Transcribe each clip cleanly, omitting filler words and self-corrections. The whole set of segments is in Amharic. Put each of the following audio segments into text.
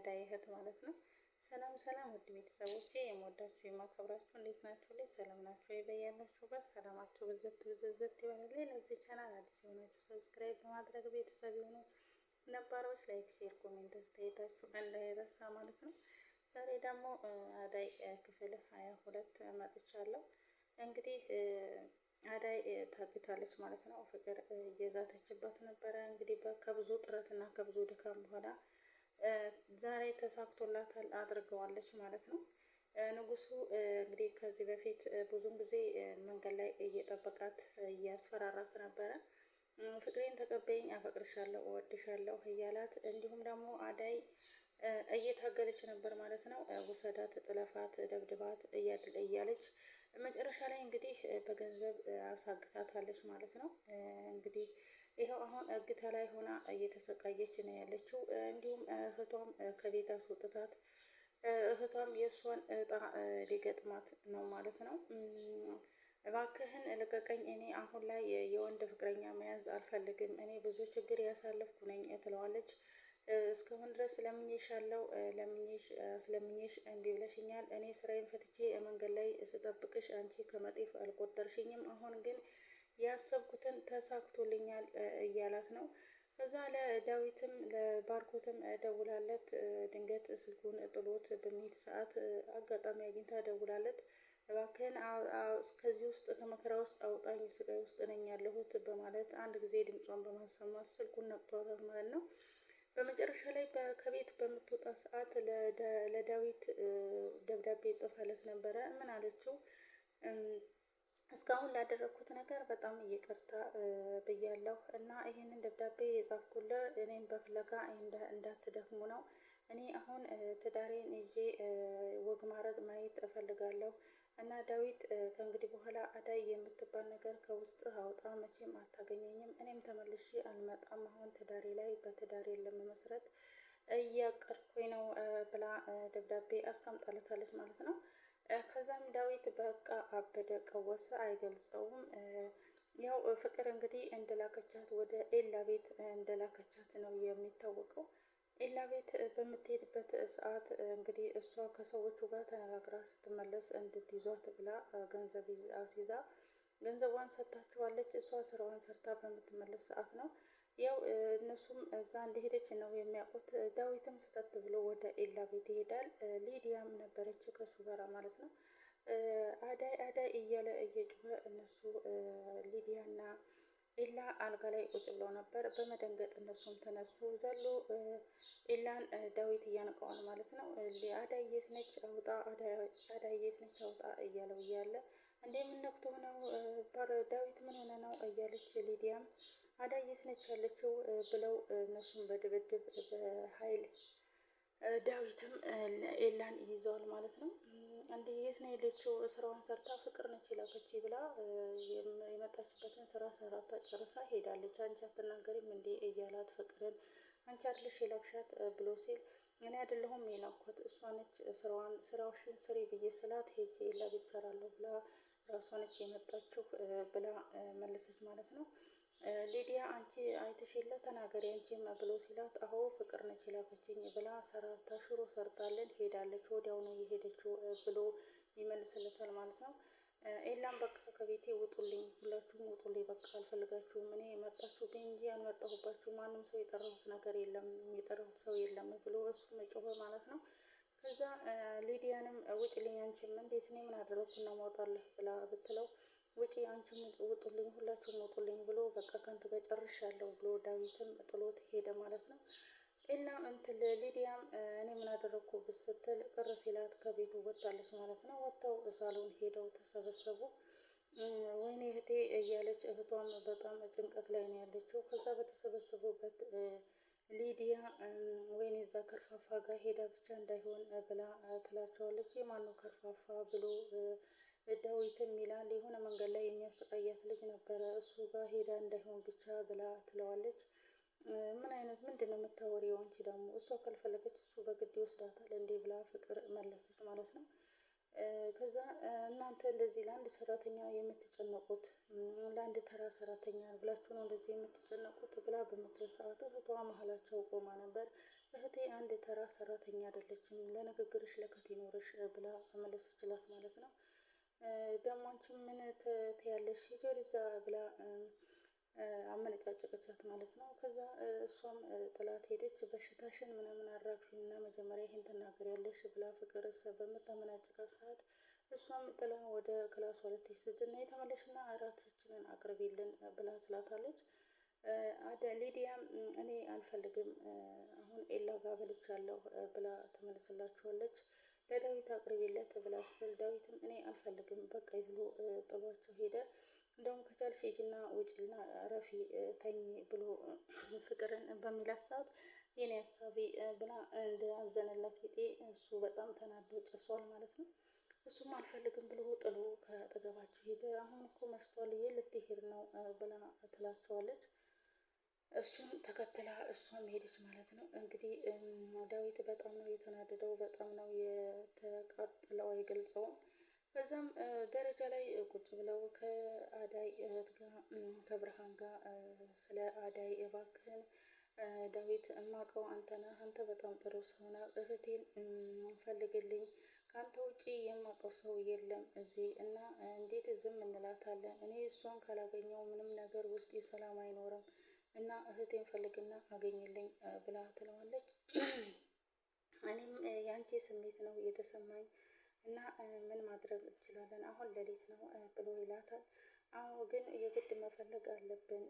የአዳይ እህት ማለት ነው። ሰላም ሰላም ውድ ቤተሰቦቼ የምወዳችሁ የማከብራችሁ እንዴት ናችሁ? ላይ ሰላም ናችሁ ወይ? በያላችሁበት ሰላማችሁ ብዝት ብዝዝት ይበልልኝ። ለዚህ ቻናል አዲስ የሆናችሁ ሰብስክራይብ በማድረግ ቤተሰብ የሆኑ ነባሮች ላይክ፣ ሼር፣ ኮሜንት አስተያየታችሁ እንዳይረሳ ማለት ነው። ዛሬ ደግሞ አዳይ ክፍል 22 መጥቻለሁ። እንግዲህ አዳይ ታግታለች ማለት ነው። ፍቅር እየዛተችበት ነበረ። እንግዲህ ከብዙ ጥረት እና ከብዙ ድካም በኋላ ዛሬ ተሳክቶላታል አድርገዋለች ማለት ነው። ንጉሱ እንግዲህ ከዚህ በፊት ብዙም ጊዜ መንገድ ላይ እየጠበቃት እያስፈራራት ነበረ። ፍቅሬን ተቀበይኝ፣ አፈቅርሻለሁ፣ እወድሻለሁ እያላት እንዲሁም ደግሞ አዳይ እየታገለች ነበር ማለት ነው። ውሰዳት፣ ጥለፋት፣ ደብድባት እያለች መጨረሻ ላይ እንግዲህ በገንዘብ አሳግታታለች ማለት ነው። እንግዲህ ይኸው አሁን እግታ ላይ ሆና እየተሰቃየች ነው ያለችው። እንዲሁም እህቷም ከቤት አስወጥታት እህቷም የእሷን እጣ ሊገጥማት ነው ማለት ነው። እባክህን ልቀቀኝ፣ እኔ አሁን ላይ የወንድ ፍቅረኛ መያዝ አልፈልግም፣ እኔ ብዙ ችግር ያሳለፍኩ ነኝ ትለዋለች። እስካሁን ድረስ ለምኜሻለሁ፣ ስለምኜሽ እምቢ ብለሽኛል። እኔ ስራዬን ፈትቼ መንገድ ላይ ስጠብቅሽ አንቺ ከመጤፍ አልቆጠርሽኝም። አሁን ግን ያሰብኩትን ተሳክቶልኛል እያላት ነው። ከዛ ለዳዊትም ለባርኮትም ደውላለት ድንገት ስልኩን ጥሎት በሚሄድ ሰዓት አጋጣሚ አግኝታ ደውላለት እባክህን ከዚህ ውስጥ ከመከራ ውስጥ አውጣኝ፣ ስቃይ ውስጥ ነኝ ያለሁት በማለት አንድ ጊዜ ድምጿን በማሰማት ስልኩን ነቅቷታል ማለት ነው። በመጨረሻ ላይ ከቤት በምትወጣ ሰዓት ለዳዊት ደብዳቤ ጽፋለት ነበረ። ምን አለችው? እስካሁን ላደረግኩት ነገር በጣም ይቅርታ ብያለሁ እና ይህንን ደብዳቤ የጻፍኩልህ እኔን በፍለጋ እንዳትደክሙ ነው። እኔ አሁን ትዳሬን ይዤ ወግ ማድረግ ማየት እፈልጋለሁ እና ዳዊት ከእንግዲህ በኋላ አዳይ የምትባል ነገር ከውስጥ አውጣ፣ መቼም አታገኘኝም፣ እኔም ተመልሼ አልመጣም። አሁን ትዳሬ ላይ በትዳሬ ለመመስረት እያቀድኩኝ ነው ብላ ደብዳቤ አስቀምጣለታለች ማለት ነው። ከዛም ዳዊት በቃ አበደ፣ ቀወሰ፣ አይገልጸውም። ያው ፍቅር እንግዲህ እንደላከቻት ወደ ኤላ ቤት እንደላከቻት ነው የሚታወቀው። ኤላ ቤት በምትሄድበት ሰዓት እንግዲህ እሷ ከሰዎቹ ጋር ተነጋግራ ስትመለስ እንድትይዟት ብላ ገንዘብ አስይዛ ገንዘቧን ሰጥታችኋለች። እሷ ስራዋን ሰርታ በምትመለስ ሰዓት ነው ያው እነሱም እዛ እንደሄደች ነው የሚያውቁት። ዳዊትም ስተት ብሎ ወደ ኤላ ቤት ይሄዳል። ሊዲያም ነበረች ከሱ ጋር ማለት ነው። አዳይ አዳይ እያለ እየጮኸ እነሱ ሊዲያና ኤላ አልጋ ላይ ቁጭ ብለው ነበር። በመደንገጥ እነሱም ተነሱ። ዘሎ ኤላን ዳዊት እያነቀዋል ማለት ነው። አዳይ የት ነች? አውጣ፣ አዳይ የት ነች? አውጣ እያለው እያለ እንዴ ምን ነክቶ ነው ዳዊት ምን ሆነ ነው እያለች ሊዲያም አዳይ የት ነች ያለችው ብለው እነሱም በድብድብ በኃይል ዳዊትም ኤላን ይዘዋል ማለት ነው። እንዴ የት ነው የሄደችው? ስራዋን ሰርታ ፍቅር ነች የላከች ብላ የመጣችበትን ስራ ሰርታ ጨርሳ ሄዳለች። አንቺ አትናገሪም እንዴ እያላት ፍቅርን አንቺ አይደለሽ የላክሻት ብሎ ሲል እኔ አይደለሁም የላኳት እሷ ነች ስራሽን ስሪ ብዬ ስላት ሄጄ ኤላ ቤት ሰራለሁ ብላ ራሷ ነች የመጣችው ብላ መለሰች ማለት ነው። ሊዲያ አንቺ አይተሽ የለ ተናገሪ አንቺም ብሎ ሲላት አዎ ፍቅር ነች የላከችኝ ብላ ሰራርታ ሽሮ ሰርታለን ሄዳለች፣ ወዲያው ነው የሄደችው ብሎ ይመልስለታል ማለት ነው። ኤላም በቃ ከቤቴ ውጡልኝ፣ ሁላችሁም ውጡልኝ፣ በቃ አልፈልጋችሁም፣ እኔ መጣችሁብኝ እንጂ ያልመጣሁባችሁ ማንም ሰው የጠራሁት ነገር የለም፣ የጠራሁት ሰው የለም ብሎ እሱም ጮኸ ማለት ነው። ከዛ ሊዲያንም ውጭልኝ አንቺም፣ እንዴት እኔ ምን አደረግኩና ማውጣለህ ብላ ብትለው ውጪ አንቺም ውጡልኝ፣ ሁላችሁም ውጡልኝ ብሎ በቃ ከንቱ ጋር ጨርሻለሁ ብሎ ዳዊትም ጥሎት ሄደ ማለት ነው። ኤላ እንትን ሊዲያም እኔ ምን አደረግኩ ስትል ቅር ሲላት ከቤቱ ወጣለች ማለት ነው። ወጥተው ሳሎን ሄደው ተሰበሰቡ። ወይኔ እህቴ እያለች እህቷም በጣም ጭንቀት ላይ ነው ያለችው። ከዛ በተሰበሰቡበት ሊዲያ ወይኔ እዛ ከርፋፋ ጋር ሄዳ ብቻ እንዳይሆን ብላ ትላቸዋለች። የማነው ከርፋፋ ብሎ ዳዊትም ይላል የሆነ መንገድ ላይ የሚያሰቃያት ልጅ ነበረ እሱ ጋር ሄዳ እንዳይሆን ብቻ ብላ ትለዋለች። ምን አይነት ምንድን ነው የምታወሪው አንቺ ደግሞ? እሷ ካልፈለገች እሱ በግድ ይወስዳታል እንዴ ብላ ፍቅር መለሰች ማለት ነው። ከዛ እናንተ እንደዚህ ለአንድ ሰራተኛ የምትጨነቁት ለአንድ ተራ ሰራተኛ ብላችሁ ነው እንደዚህ የምትጨነቁት ብላ በምትል ሰዓት እህቷ መሀላቸው ቆማ ነበር። እህቴ አንድ ተራ ሰራተኛ አይደለችም፣ ለንግግርሽ ለከት ይኖርሽ ብላ መለሰችላት ማለት ነው። ደግሞ አንቺ ምን ትያለሽ ሂጂ ወደዛ ብላ አመነጫጨቀቻት ማለት ነው። ከዛ እሷም ጥላት ሄደች። በሽታሽን ምናምን አራግፊና መጀመሪያ ይሄን ትናገሪያለሽ ብላ ፍቅር በምታመናጭቃት ሰዓት እሷም ጥላ ወደ ክላሷ ልትሄድ ስትል ነይ ተመለሽና እራታችንን አቅርቢልን ብላ ትላታለች። ሊዲያም እኔ አልፈልግም አሁን ኤላ ጋር በልቻለሁ ብላ ትመልስላችኋለች። ለዳዊት አቅርቢለት ብላ ስትል ዳዊትም እኔ አልፈልግም በቃ ብሎ ጥሏቸው ሄደ። እንደውም ከቻልሽ ሂጂና ውጪና ረፊ ተኝ ብሎ ፍቅርን በሚላት ሰዓት የኔ ሀሳቢ ብላ እንዳዘነላት ቢጤ እሱ በጣም ተናዶ ጨሷል ማለት ነው። እሱም አልፈልግም ብሎ ጥሎ ከአጠገባቸው ሄደ። አሁን እኮ መሽቷል ልትሄድ ነው ብላ ትላቸዋለች። እሱም ተከትላ እሷም ሄደች ማለት ነው። እንግዲህ ዳዊት በጣም ነው የተናደደው፣ በጣም ነው የተቃጠለው አይገልጸውም። በዛም ደረጃ ላይ ቁጭ ብለው ከአዳይ እህት ጋር ከብርሃን ጋር ስለ አዳይ እባክህን ዳዊት እማቀው አንተ ነህ፣ አንተ በጣም ጥሩ ሰው ነህ፣ እህቴን ፈልግልኝ፣ ከአንተ ውጪ የማውቀው ሰው የለም እዚህ እና እንዴት ዝም እንላታለን? እኔ እሷን ካላገኘው ምንም ነገር ውስጥ ሰላም አይኖርም እና እህቴን ፈልግና አገኝልኝ ብላ ትለዋለች። እኔም የአንቺ ስሜት ነው የተሰማኝ እና ምን ማድረግ እንችላለን? አሁን ሌሊት ነው ብሎ ይላታል። አዎ ግን የግድ መፈለግ አለብን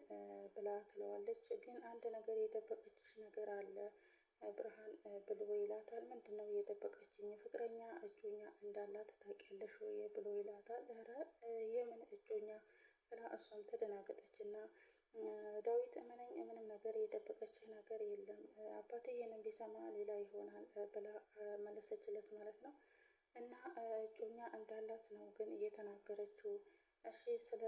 ብላ ትለዋለች። ግን አንድ ነገር የደበቀችሽ ነገር አለ ብርሃን ብሎ ይላታል። ምንድን ነው የደበቀችኝ? ፍቅረኛ እጮኛ እንዳላት ታውቂያለሽ ወይ ብሎ ይላታል። ኧረ የምን እጮኛ ብላ እሷም ተደናገጠች እና ዳዊት እመነኝ ምንም ነገር የደበቀችህ ነገር የለም፣ አባቴ ይሄንን ቢሰማ ሌላ ይሆናል ብላ መለሰችለት ማለት ነው። እና እጮኛ እንዳላት ነው ግን እየተናገረችው። እሺ ስለ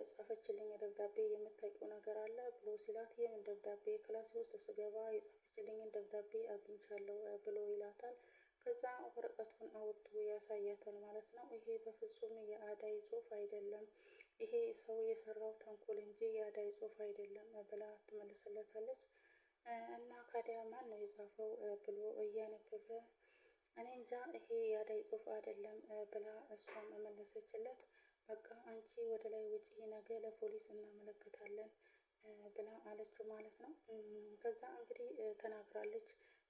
ጻፈችልኝ ደብዳቤ የምታውቂው ነገር አለ ብሎ ሲላት፣ የምን ደብዳቤ? ክላስ ውስጥ ስገባ የጻፈችልኝን ደብዳቤ አግኝቻለሁ ብሎ ይላታል። ከዛ ወረቀቱን አውጥቶ ያሳያታል ማለት ነው። ይሄ በፍጹም የአዳይ ጽሑፍ አይደለም፣ ይሄ ሰው የሰራው ተንኮል እንጂ የአዳይ ጽሑፍ አይደለም ብላ ትመልስለታለች። እና ካዲያ ማን ነው የጻፈው ብሎ እያነበበ እኔ እንጃ ይሄ የአዳይ ጽሑፍ አይደለም ብላ እሷም መለሰችለት። በቃ አንቺ ወደ ላይ ውጪ፣ ነገ ለፖሊስ እናመለክታለን ብላ አለችው ማለት ነው። ከዛ እንግዲህ ተናግራለች።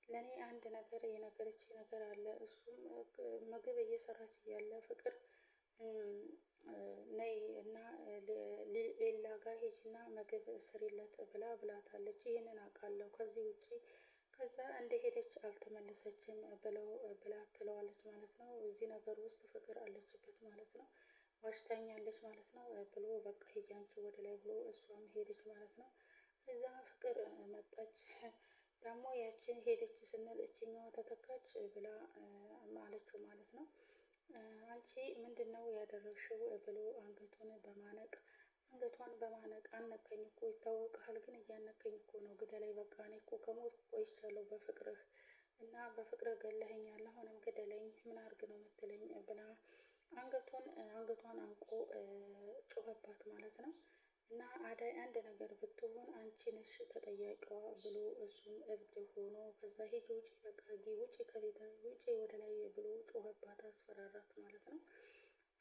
ለእኔ አንድ ነገር የነገረች ነገር አለ፣ እሱም ምግብ እየሰራች እያለ ፍቅር ነይ እና ኤላ ጋር ሂጂና ምግብ ስሪለት ብላ ብላታለች። ይህንን አውቃለሁ ከዚህ ውጪ ከዛ እንደሄደች አልተመለሰችም ብላ ትለዋለች ማለት ነው። እዚህ ነገር ውስጥ ፍቅር አለችበት ማለት ነው፣ ዋሽታኛለች ማለት ነው ብሎ በቃ ሂጂ አንቺ ወደ ላይ ብሎ እሷም ሄደች ማለት ነው። እዛ ፍቅር መጣች። ደግሞ ያችን ሄደች ስንል እችኛዋ ተተካች ብላ አለችው ማለት ነው። አንቺ ምንድን ነው ያደረግሽው ብሎ አንገቷን በማነቅ አነከኝ እኮ ይታወቅሃል፣ ግን እያነከኝ እኮ ነው፣ ግደለኝ በቃ እኔ እኮ ከሞት ቆይቻለሁ በፍቅርህ እና በፍቅርህ ገለኸኛል፣ አሁንም ግደለኝ፣ ምን አርግ ነው የምትለኝ ብላ አንገቷን አንቆ ጮኸባት ማለት ነው። እና አዳይ አንድ ነገር ብትሆን አንቺ ነሽ ተጠያቂዋ ብሎ እሱም እብድ ሆኖ ከዛ ሂጂ ውጪ፣ በቃ ውጪ ከቤት ውጪ ወደ ላይ ብሎ ጮኸባት፣ አስፈራራት ማለት ነው።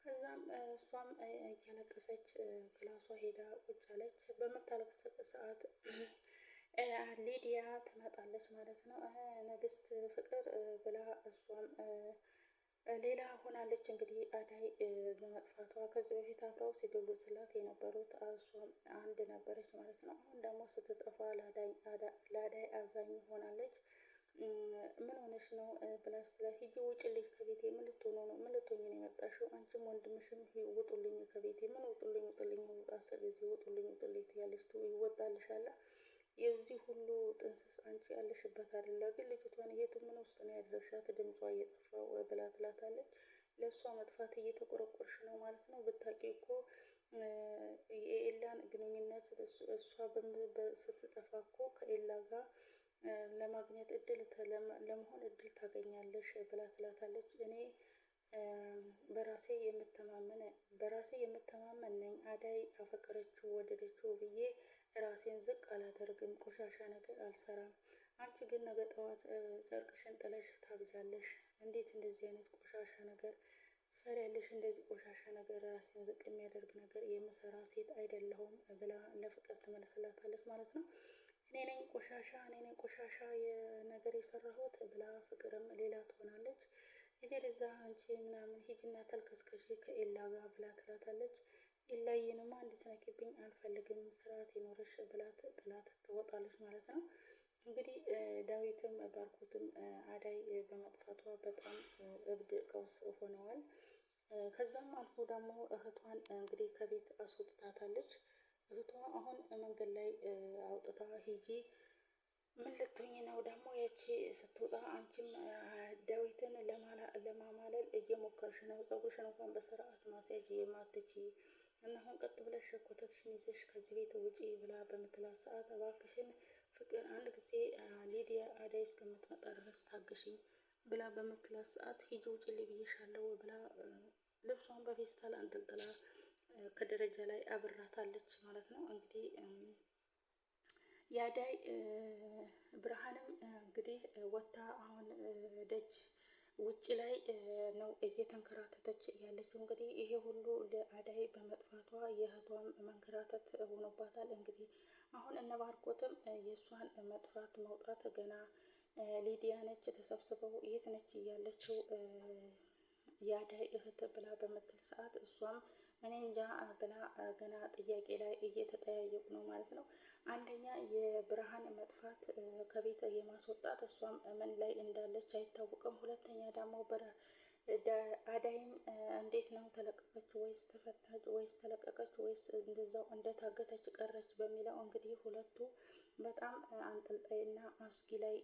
ከዛም እሷም እያለቀሰች ክላሷ ሄዳ ቁጭ አለች። በምታለቅስ ሰዓት ሊዲያ ትመጣለች ማለት ነው። ንግስት ፍቅር ብላ እሷም ሌላ ሆናለች። እንግዲህ አዳይ በመጥፋቷ ከዚህ በፊት አብረው ሲገሉትላት የነበሩት እሷም አንድ ነበረች ማለት ነው። አሁን ደግሞ ስትጠፋ ለአዳይ አዛኝ ሆናለች። ምን ሆነሽ ነው ብላ ስትላት ሂጂ ውጭልኝ ከቤቴ፣ ምን ልትሆኑ ነው? ምን ልትሆኝ ነው የመጣሽው? አንቺም ወንድምሽም ውጡልኝ ከቤቴ። ምን ውጡልኝ ውጡልኝ፣ አስር ጊዜ ውጡልኝ ውጡልኝ ትያለሽ፣ ይወጣልሻል። የዚህ ሁሉ ጥንስስ አንቺ ያለሽበት አይደለ? ግን ልጅቷን የት ምን ውስጥ ነው ያደረሻት? ድምጿ እየጠፋው ብላ ትላታለች። ለእሷ መጥፋት እየተቆረቆርሽ ነው ማለት ነው። ብታውቂ እኮ የኤላን ግንኙነት እሷ ስትጠፋ እኮ ከኤላ ጋር ለማግኘት ለመሆን እድል ታገኛለሽ ብላ ትላታለች። እኔ በራሴ የምተማመን ነኝ። አዳይ አፈቀረችው ወደደችው ብዬ ራሴን ዝቅ አላደርግም፣ ቆሻሻ ነገር አልሰራም። አንቺ ግን ነገ ጠዋት ጨርቅሽን ጥለሽ ታብጃለሽ። እንዴት እንደዚህ አይነት ቆሻሻ ነገር ትሰሪያለሽ? እንደዚህ ቆሻሻ ነገር ራሴን ዝቅ የሚያደርግ ነገር የምሰራ ሴት አይደለሁም ብላ ለፍቅር ትመልስላታለች ማለት ነው። እኔ ነኝ ቆሻሻ የነገር የሰራሁት ብላ ፍቅርም ሌላ ትሆናለች። እዚህ እዛ አንቺ ምናምን ሂጂና ተልከስከሽ ከኤላ ጋር ብላ ትላታለች። ኤላዬንማ እንድትነኪብኝ አልፈልግም፣ ስርዓት ይኖርሽ ብላት ጥላት ትወጣለች ማለት ነው። እንግዲህ ዳዊትም ባርኮትም አዳይ በመጥፋቷ በጣም እብድ ቀውስ ሆነዋል። ከዛም አልፎ ደግሞ እህቷን እንግዲህ ከቤት አስወጥታታለች። እህቷ አሁን መንገድ ላይ አውጥታ ሂጂ ምን ልትሆኝ ነው ደግሞ ያቺ ስትወጣ አንቺም ዳዊትን ለማማለል እየሞከርሽ ነው፣ ፀጉርሽን እንኳን በስርዓት ማስያዥ የማትች እና አሁን ቀጥ ብለሽ ኮተትሽን ይዘሽ ከዚህ ቤት ውጪ ብላ በምትላት ሰዓት እባክሽን ፍቅር አንድ ጊዜ ሊዲያ አዳይ እስከምትመጣ ድረስ ታገሽኝ ብላ በምትላት ሰዓት ሂጂ ውጭልኝ ብዬሻለሁ ብላ ልብሷን በፌስታል አንጠልጥላ ከደረጃ ላይ አብራታለች ማለት ነው። እንግዲህ የአዳይ ብርሃንም እንግዲህ ወታ አሁን ደጅ ውጭ ላይ ነው እየተንከራተተች ያለችው። እንግዲህ ይሄ ሁሉ ለአዳይ በመጥፋቷ የእህቷም መንከራተት ሆኖባታል። እንግዲህ አሁን እነ ባርኮትም የእሷን መጥፋት መውጣት ገና ሊዲያ ነች ተሰብስበው የት ነች እያለችው የአዳይ እህት ብላ በምትል ሰዓት እሷም እኔ እንጃ ብላ ገና ጥያቄ ላይ እየተጠያየቁ ነው ማለት ነው። አንደኛ የብርሃን መጥፋት ከቤት የማስወጣት እሷም ምን ላይ እንዳለች አይታወቅም። ሁለተኛ ደግሞ አዳይም እንዴት ነው ተለቀቀች ወይስ ተፈታች ወይስ ተለቀቀች ወይስ እንደዛው እንደታገተች ቀረች በሚለው እንግዲህ ሁለቱ በጣም አንጠልጣይና አስጊ ላይ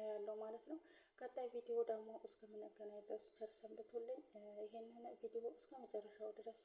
ያለው ማለት ነው። ቀጣይ ቪዲዮ ደግሞ እስከምንገናኝ ድረስ ቸር ሰንብቱልኝ። ይሄንን ቪዲዮ እስከ መጨረሻው ድረስ